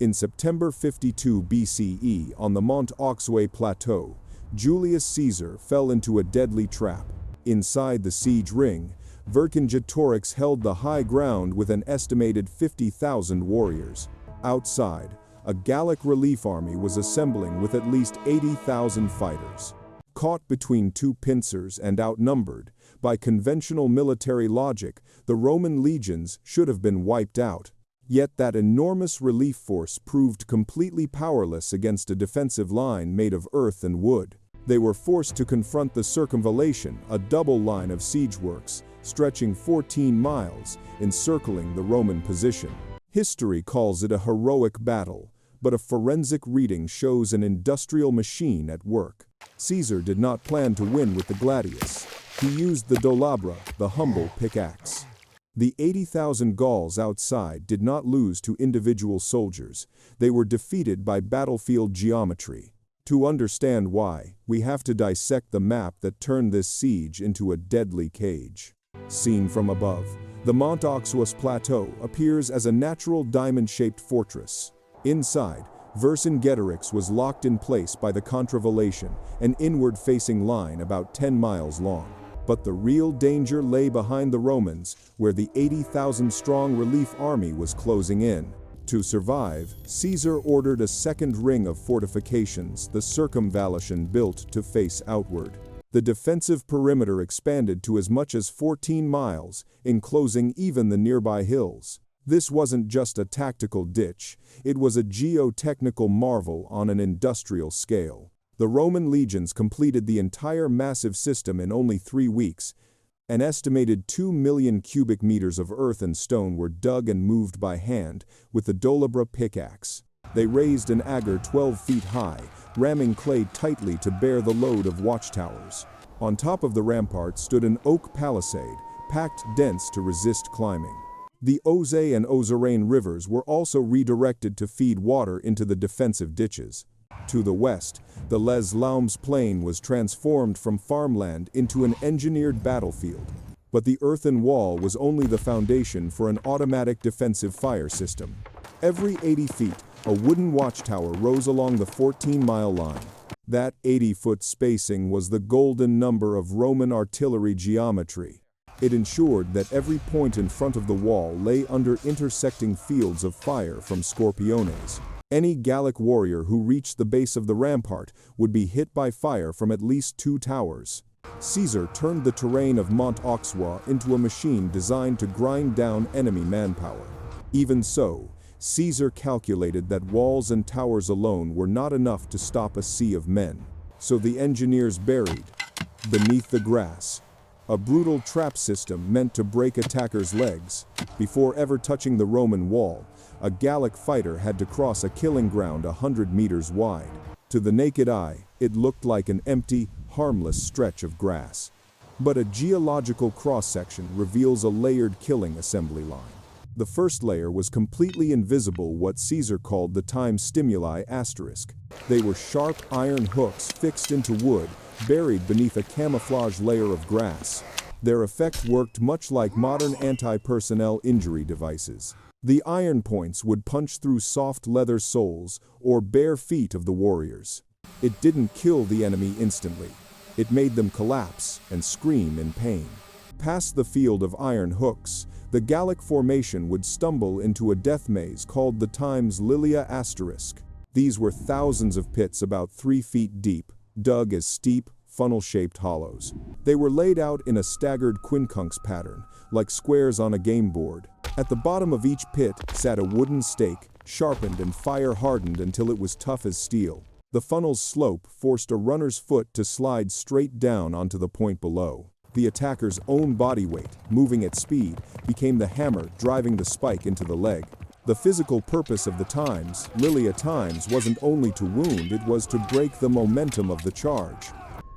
In September 52 BCE, on the Mont Auxois plateau, Julius Caesar fell into a deadly trap. Inside the siege ring, Vercingetorix held the high ground with an estimated 50,000 warriors. Outside, a Gallic relief army was assembling with at least 80,000 fighters. Caught between two pincers and outnumbered, by conventional military logic, the Roman legions should have been wiped out. Yet that enormous relief force proved completely powerless against a defensive line made of earth and wood. They were forced to confront the Circumvallation, a double line of siege works, stretching 14 miles, encircling the Roman position. History calls it a heroic battle, but a forensic reading shows an industrial machine at work. Caesar did not plan to win with the gladius. He used the dolabra, the humble pickaxe. The 80,000 Gauls outside did not lose to individual soldiers. They were defeated by battlefield geometry. To understand why, we have to dissect the map that turned this siege into a deadly cage. Seen from above, the Mont Auxois plateau appears as a natural diamond-shaped fortress. Inside, Vercingetorix was locked in place by the Contravallation, an inward-facing line about 10 miles long. But the real danger lay behind the Romans, where the 80,000-strong relief army was closing in. To survive, Caesar ordered a second ring of fortifications, the Circumvallation, built to face outward. The defensive perimeter expanded to as much as 14 miles, enclosing even the nearby hills. This wasn't just a tactical ditch, it was a geotechnical marvel on an industrial scale. The Roman legions completed the entire massive system in only 3 weeks. An estimated 2 million cubic meters of earth and stone were dug and moved by hand with the dolabra pickaxe. They raised an agger 12 feet high, ramming clay tightly to bear the load of watchtowers. On top of the rampart stood an oak palisade, packed dense to resist climbing. The Oise and Ozerain rivers were also redirected to feed water into the defensive ditches. To the west, the Les Laumes plain was transformed from farmland into an engineered battlefield. But the earthen wall was only the foundation for an automatic defensive fire system. Every 80 feet, a wooden watchtower rose along the 14-mile line. That 80-foot spacing was the golden number of Roman artillery geometry. It ensured that every point in front of the wall lay under intersecting fields of fire from scorpiones. Any Gallic warrior who reached the base of the rampart would be hit by fire from at least 2 towers. Caesar turned the terrain of Mont Auxois into a machine designed to grind down enemy manpower. Even so, Caesar calculated that walls and towers alone were not enough to stop a sea of men. So the engineers buried, beneath the grass, a brutal trap system meant to break attackers' legs. Before ever touching the Roman wall, a Gallic fighter had to cross a killing ground 100 meters wide. To the naked eye, it looked like an empty, harmless stretch of grass. But a geological cross-section reveals a layered killing assembly line. The first layer was completely invisible, what Caesar called the time stimuli asterisk. They were sharp iron hooks fixed into wood, buried beneath a camouflage layer of grass. Their effect worked much like modern anti-personnel injury devices. The iron points would punch through soft leather soles or bare feet of the warriors. It didn't kill the enemy instantly. It made them collapse and scream in pain. Past the field of iron hooks, the Gallic formation would stumble into a death maze called the Times Lilia asterisk. These were thousands of pits about 3 feet deep, dug as steep, funnel-shaped hollows. They were laid out in a staggered quincunx pattern, like squares on a game board. At the bottom of each pit sat a wooden stake, sharpened and fire-hardened until it was tough as steel. The funnel's slope forced a runner's foot to slide straight down onto the point below. The attacker's own body weight, moving at speed, became the hammer driving the spike into the leg. The physical purpose of the Times, Lilia Times, wasn't only to wound, it was to break the momentum of the charge.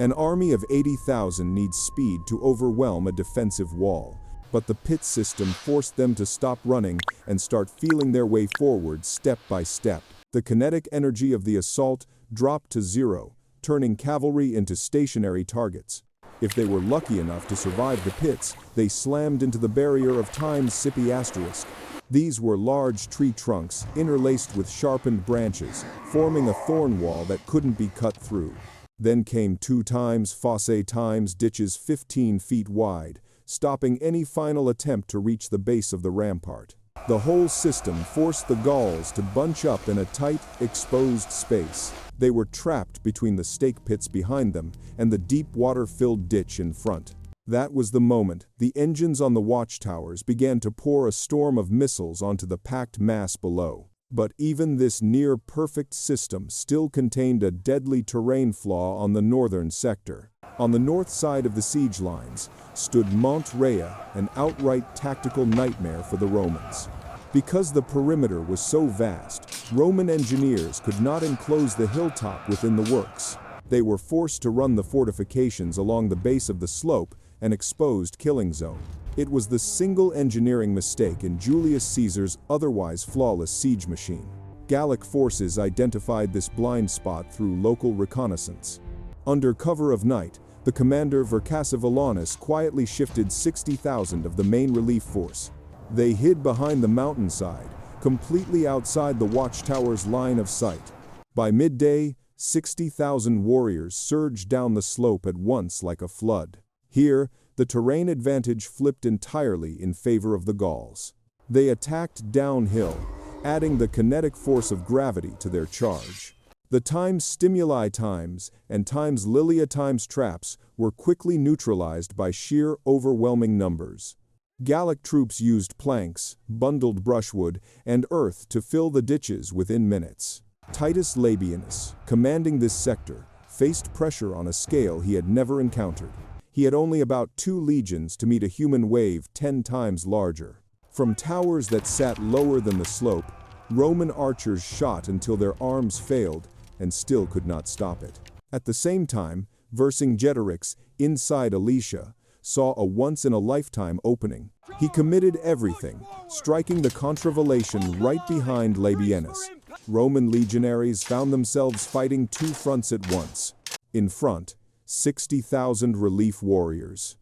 An army of 80,000 needs speed to overwhelm a defensive wall. But the pit system forced them to stop running and start feeling their way forward step by step. The kinetic energy of the assault dropped to 0, turning cavalry into stationary targets. If they were lucky enough to survive the pits, they slammed into the barrier of time's Scipi asterisk. These were large tree trunks interlaced with sharpened branches, forming a thorn wall that couldn't be cut through. Then came 2 fosse times ditches 15 feet wide, stopping any final attempt to reach the base of the rampart. The whole system forced the Gauls to bunch up in a tight, exposed space. They were trapped between the stake pits behind them and the deep water-filled ditch in front. That was the moment the engines on the watchtowers began to pour a storm of missiles onto the packed mass below. But even this near-perfect system still contained a deadly terrain flaw on the northern sector. On the north side of the siege lines stood Mont Rhea, an outright tactical nightmare for the Romans. Because the perimeter was so vast, Roman engineers could not enclose the hilltop within the works. They were forced to run the fortifications along the base of the slope, an exposed killing zone. It was the single engineering mistake in Julius Caesar's otherwise flawless siege machine. Gallic forces identified this blind spot through local reconnaissance. Under cover of night, the commander Vercingetorix quietly shifted 60,000 of the main relief force. They hid behind the mountainside, completely outside the watchtower's line of sight. By midday, 60,000 warriors surged down the slope at once like a flood. Here, the terrain advantage flipped entirely in favor of the Gauls. They attacked downhill, adding the kinetic force of gravity to their charge. The times stimuli times and times lilia times traps were quickly neutralized by sheer overwhelming numbers. Gallic troops used planks, bundled brushwood, and earth to fill the ditches within minutes. Titus Labienus, commanding this sector, faced pressure on a scale he had never encountered. He had only about 2 legions to meet a human wave 10 times larger. From towers that sat lower than the slope, Roman archers shot until their arms failed and still could not stop it. At the same time, Vercingetorix, inside Alesia, saw a once-in-a-lifetime opening. He committed everything, striking the Circumvallation right behind Labienus. Roman legionaries found themselves fighting 2 fronts at once. In front, 60,000 relief warriors.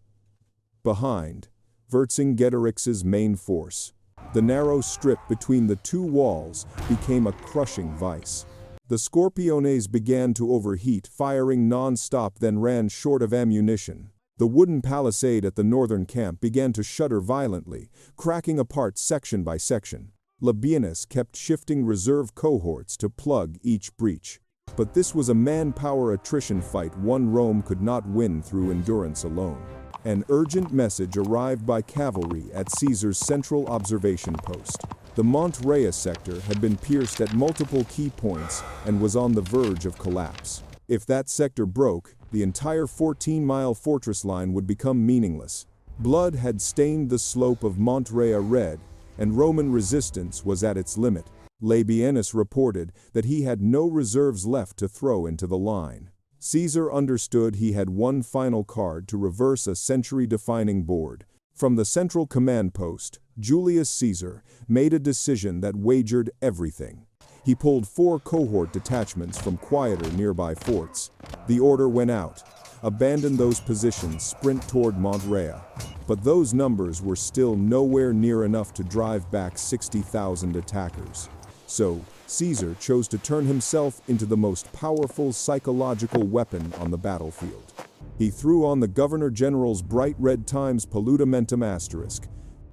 Behind, Vercingetorix's main force. The narrow strip between the 2 walls became a crushing vice. The Scorpiones began to overheat, firing non-stop, then ran short of ammunition. The wooden palisade at the northern camp began to shudder violently, cracking apart section by section. Labienus kept shifting reserve cohorts to plug each breach. But this was a manpower attrition fight one Rome could not win through endurance alone. An urgent message arrived by cavalry at Caesar's central observation post. The Mont Rhea sector had been pierced at multiple key points and was on the verge of collapse. If that sector broke, the entire 14-mile fortress line would become meaningless. Blood had stained the slope of Mont Rhea red, and Roman resistance was at its limit. Labienus reported that he had no reserves left to throw into the line. Caesar understood he had one final card to reverse a century-defining board. From the central command post, Julius Caesar made a decision that wagered everything. He pulled 4 cohort detachments from quieter nearby forts. The order went out: abandon those positions, sprint toward Mont Rhea. But those numbers were still nowhere near enough to drive back 60,000 attackers. So, Caesar chose to turn himself into the most powerful psychological weapon on the battlefield. He threw on the Governor-General's bright red times paludamentum asterisk.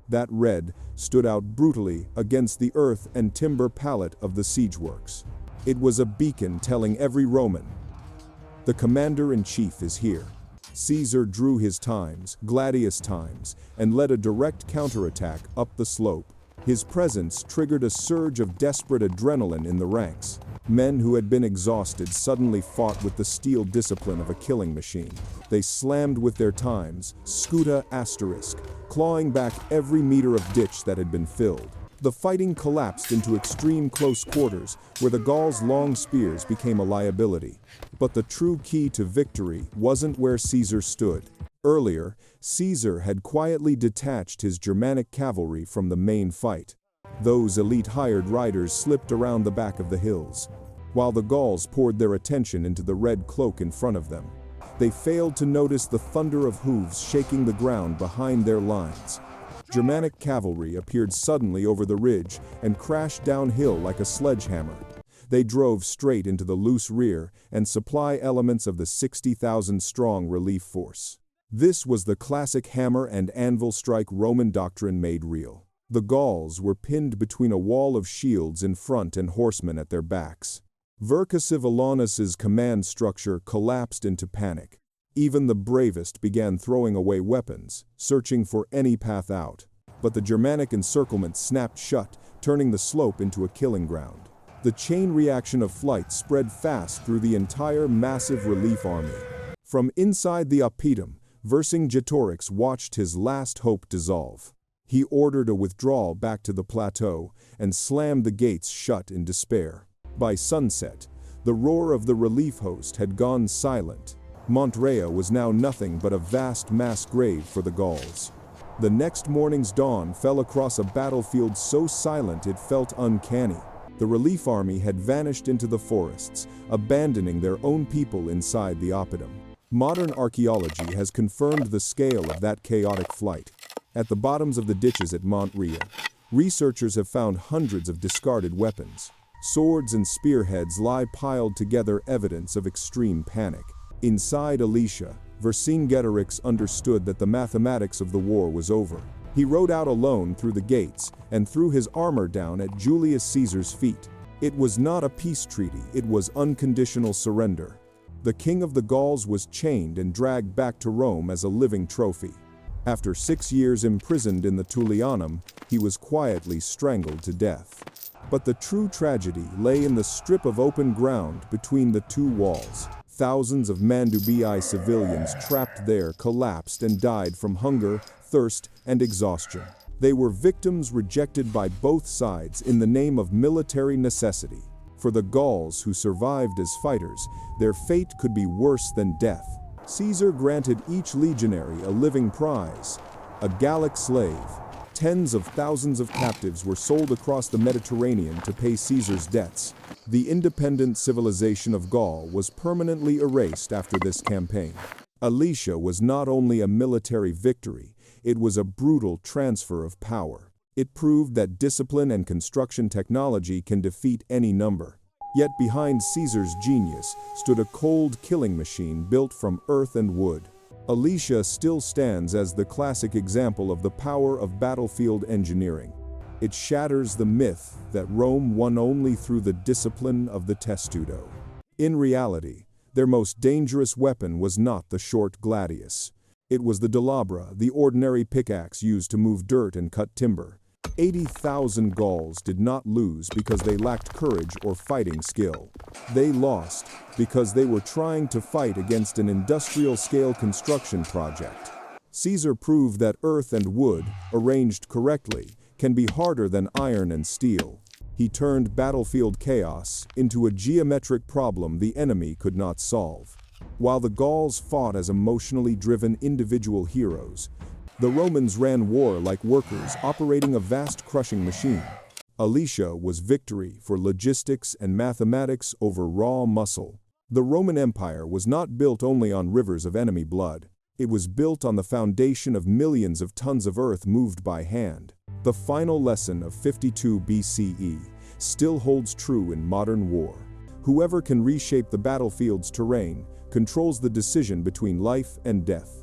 That red stood out brutally against the earth and timber palette of the siege works. It was a beacon telling every Roman, the commander-in-chief is here. Caesar drew his times, gladius times, and led a direct counterattack up the slope. His presence triggered a surge of desperate adrenaline in the ranks. Men who had been exhausted suddenly fought with the steel discipline of a killing machine. They slammed with their times, scuta asterisk, clawing back every meter of ditch that had been filled. The fighting collapsed into extreme close quarters, where the Gauls' long spears became a liability. But the true key to victory wasn't where Caesar stood. Earlier, Caesar had quietly detached his Germanic cavalry from the main fight. Those elite hired riders slipped around the back of the hills, while the Gauls poured their attention into the red cloak in front of them. They failed to notice the thunder of hooves shaking the ground behind their lines. Germanic cavalry appeared suddenly over the ridge and crashed downhill like a sledgehammer. They drove straight into the loose rear and supply elements of the 60,000-strong relief force. This was the classic hammer and anvil strike Roman doctrine made real. The Gauls were pinned between a wall of shields in front and horsemen at their backs. Vercingetorix's command structure collapsed into panic. Even the bravest began throwing away weapons, searching for any path out. But the Germanic encirclement snapped shut, turning the slope into a killing ground. The chain reaction of flight spread fast through the entire massive relief army. From inside the oppidum, Vercingetorix watched his last hope dissolve. He ordered a withdrawal back to the plateau and slammed the gates shut in despair. By sunset, the roar of the relief host had gone silent. Montreuil was now nothing but a vast mass grave for the Gauls. The next morning's dawn fell across a battlefield so silent it felt uncanny. The relief army had vanished into the forests, abandoning their own people inside the oppidum. Modern archaeology has confirmed the scale of that chaotic flight. At the bottoms of the ditches at Montreuil, researchers have found hundreds of discarded weapons. Swords and spearheads lie piled together, evidence of extreme panic. Inside Alesia, Vercingetorix understood that the mathematics of the war was over. He rode out alone through the gates and threw his armor down at Julius Caesar's feet. It was not a peace treaty, it was unconditional surrender. The king of the Gauls was chained and dragged back to Rome as a living trophy. After 6 years imprisoned in the Tullianum, he was quietly strangled to death. But the true tragedy lay in the strip of open ground between the two walls. Thousands of Mandubii civilians trapped there collapsed and died from hunger, thirst, and exhaustion. They were victims rejected by both sides in the name of military necessity. For the Gauls who survived as fighters, their fate could be worse than death. Caesar granted each legionary a living prize, a Gallic slave. Tens of thousands of captives were sold across the Mediterranean to pay Caesar's debts. The independent civilization of Gaul was permanently erased after this campaign. Alesia was not only a military victory, it was a brutal transfer of power. It proved that discipline and construction technology can defeat any number. Yet behind Caesar's genius stood a cold killing machine built from earth and wood. Alesia still stands as the classic example of the power of battlefield engineering. It shatters the myth that Rome won only through the discipline of the testudo. In reality, their most dangerous weapon was not the short gladius. It was the delabra, the ordinary pickaxe used to move dirt and cut timber. 80,000 Gauls did not lose because they lacked courage or fighting skill. They lost because they were trying to fight against an industrial-scale construction project. Caesar proved that earth and wood, arranged correctly, can be harder than iron and steel. He turned battlefield chaos into a geometric problem the enemy could not solve. While the Gauls fought as emotionally driven individual heroes, the Romans ran war like workers operating a vast crushing machine. Alesia was victory for logistics and mathematics over raw muscle. The Roman Empire was not built only on rivers of enemy blood. It was built on the foundation of millions of tons of earth moved by hand. The final lesson of 52 BCE still holds true in modern war. Whoever can reshape the battlefield's terrain controls the decision between life and death.